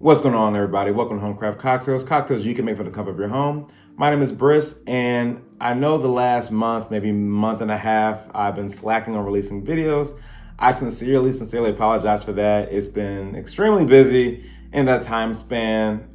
What's going on, everybody? Welcome to HomeCraft cocktails you can make for the comfort of your home. My name is Briss, and I know the last month, maybe month and a half, I've been slacking on releasing videos. I sincerely apologize for that. It's been extremely busy in that time span,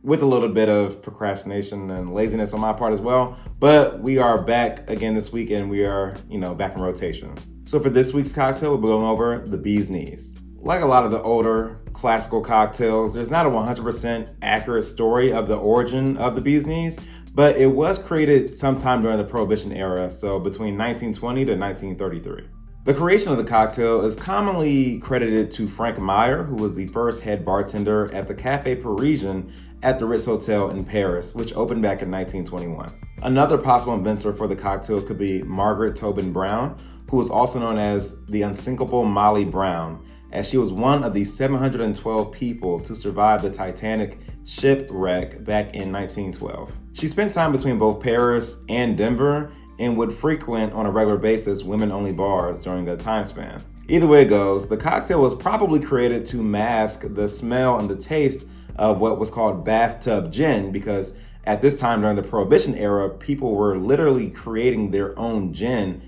with a little bit of procrastination and laziness on my part as well. But we are back again this week, and we are, back in rotation. So for this week's cocktail, we'll be going over the bee's knees. Like a lot of the older classical cocktails, there's not a 100% accurate story of the origin of the bee's knees, but it was created sometime during the Prohibition era, so between 1920 to 1933. The creation of the cocktail is commonly credited to Frank Meyer, who was the first head bartender at the Café Parisien at the Ritz Hotel in Paris, which opened back in 1921. Another possible inventor for the cocktail could be Margaret Tobin Brown, who was also known as the unsinkable Molly Brown, as she was one of the 712 people to survive the Titanic shipwreck back in 1912. She spent time between both Paris and Denver and would frequent on a regular basis women-only bars during that time span. Either way it goes, the cocktail was probably created to mask the smell and the taste of what was called bathtub gin, because at this time during the Prohibition era, people were literally creating their own gin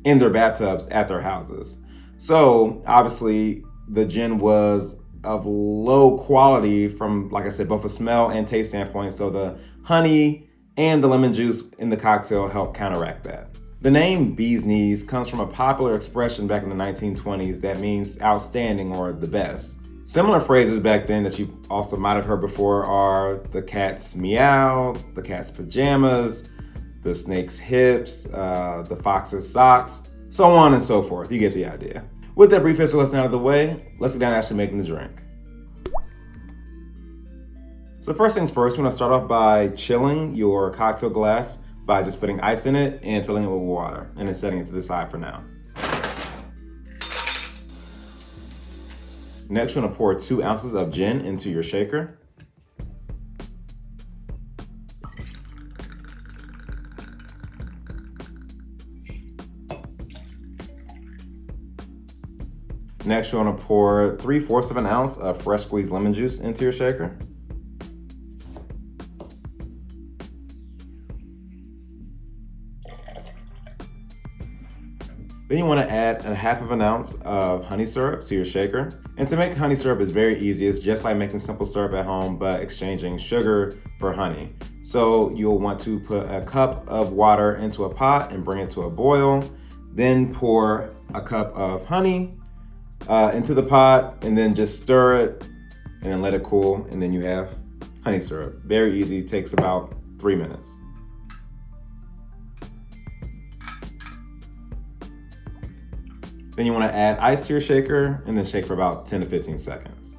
in their bathtubs at their houses. So obviously, the gin was of low quality from, like I said, both a smell and taste standpoint. So the honey and the lemon juice in the cocktail help counteract that. The name bee's knees comes from a popular expression back in the 1920s that means outstanding or the best. Similar phrases back then that you also might have heard before are the cat's meow, the cat's pajamas, the snake's hips, the fox's socks, so on and so forth. You get the idea. With that brief history lesson out of the way, let's get down to actually making the drink. So first things first, we're gonna start off by chilling your cocktail glass by just putting ice in it and filling it with water, and then setting it to the side for now. Next, you're gonna pour 2 ounces of gin into your shaker. Next, you're gonna pour 3/4 of an ounce of fresh squeezed lemon juice into your shaker. Then you wanna add 1/2 of an ounce of honey syrup to your shaker. And to make honey syrup is very easy. It's just like making simple syrup at home, but exchanging sugar for honey. So you'll want to put a cup of water into a pot and bring it to a boil. Then pour a cup of honey into the pot, and then just stir it and then let it cool, and then you have honey syrup. Very easy, takes about 3 minutes. Then you want to add ice to your shaker and then shake for about 10 to 15 seconds.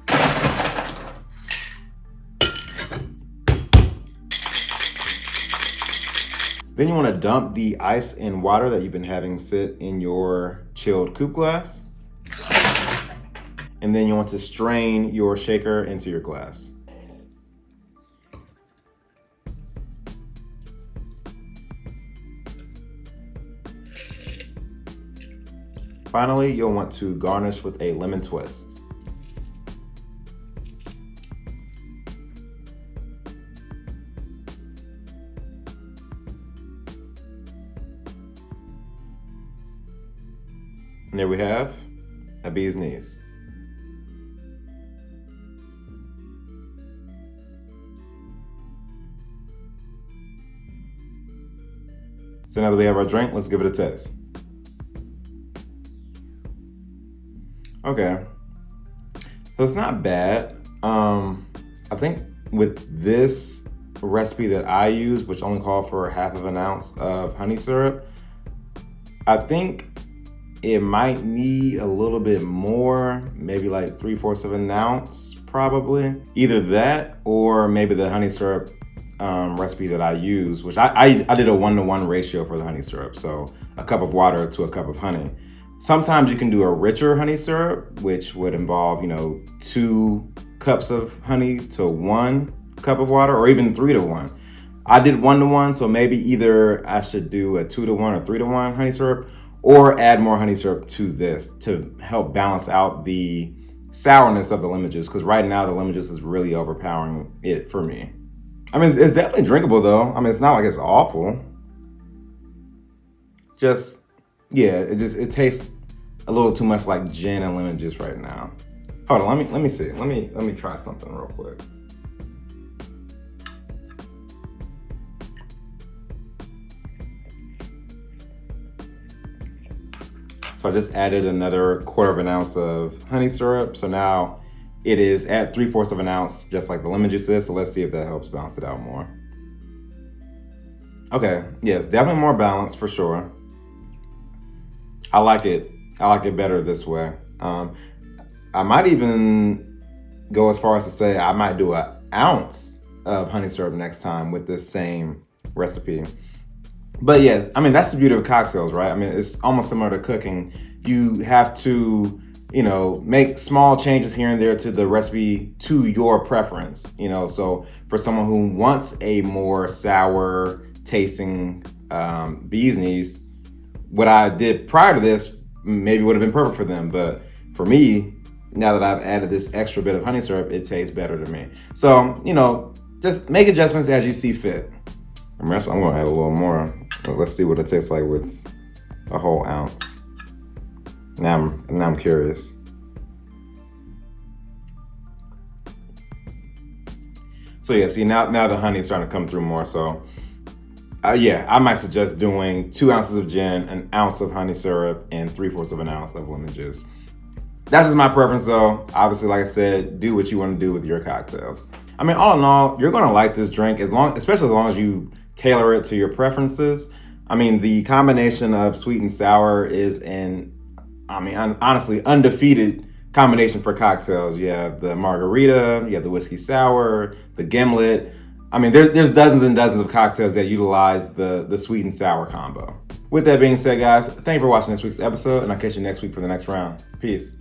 Then you want to dump the ice and water that you've been having sit in your chilled coupe glass. And then you want to strain your shaker into your glass. Finally, you'll want to garnish with a lemon twist. And there we have a bee's knees. So now that we have our drink, let's give it a taste. Okay, so it's not bad. I think with this recipe that I use, which only called for 1/2 of an ounce of honey syrup, I think it might need a little bit more, maybe like 3/4 of an ounce, probably. Either that or maybe the honey syrup recipe that I use, which I did a 1-to-1 ratio for the honey syrup. So a cup of water to a cup of honey. Sometimes you can do a richer honey syrup, which would involve, 2 cups of honey to 1 cup of water, or even 3-to-1. I did 1-to-1, so maybe either I should do a 2-to-1 or 3-to-1 honey syrup, or add more honey syrup to this to help balance out the sourness of the lemon juice, because right now the lemon juice is really overpowering it for me. I mean, it's definitely drinkable though. I mean, it's not like it's awful. Just, yeah, it tastes a little too much like gin and lemon juice right now. Hold on, let me see. Let me try something real quick. So I just added another 1/4 of an ounce of honey syrup. So now it is at 3/4 of an ounce, just like the lemon juice is. So let's see if that helps balance it out more. Okay, yes, definitely more balanced for sure. I like it. I like it better this way. I might even go as far as to say I might do an ounce of honey syrup next time with this same recipe. But yes, I mean, that's the beauty of cocktails, right? I mean, it's almost similar to cooking. You have to, make small changes here and there to the recipe to your preference, So for someone who wants a more sour tasting bee's knees, what I did prior to this maybe would have been perfect for them. But for me, now that I've added this extra bit of honey syrup, it tastes better to me. So, just make adjustments as you see fit. I'm going to add a little more. Let's see what it tastes like with a whole ounce. Now I'm curious. So yeah, see now the honey's starting to come through more. So I might suggest doing 2 ounces of gin, an ounce of honey syrup, and 3/4 of an ounce of lemon juice. That's just my preference though. Obviously, like I said, do what you want to do with your cocktails. I mean, all in all, you're gonna like this drink especially as long as you tailor it to your preferences. I mean, the combination of sweet and sour is honestly undefeated combination for cocktails. You have the margarita, you have the whiskey sour, the gimlet. I mean, there's dozens and dozens of cocktails that utilize the sweet and sour combo. With that being said, guys, thank you for watching this week's episode, and I'll catch you next week for the next round. Peace.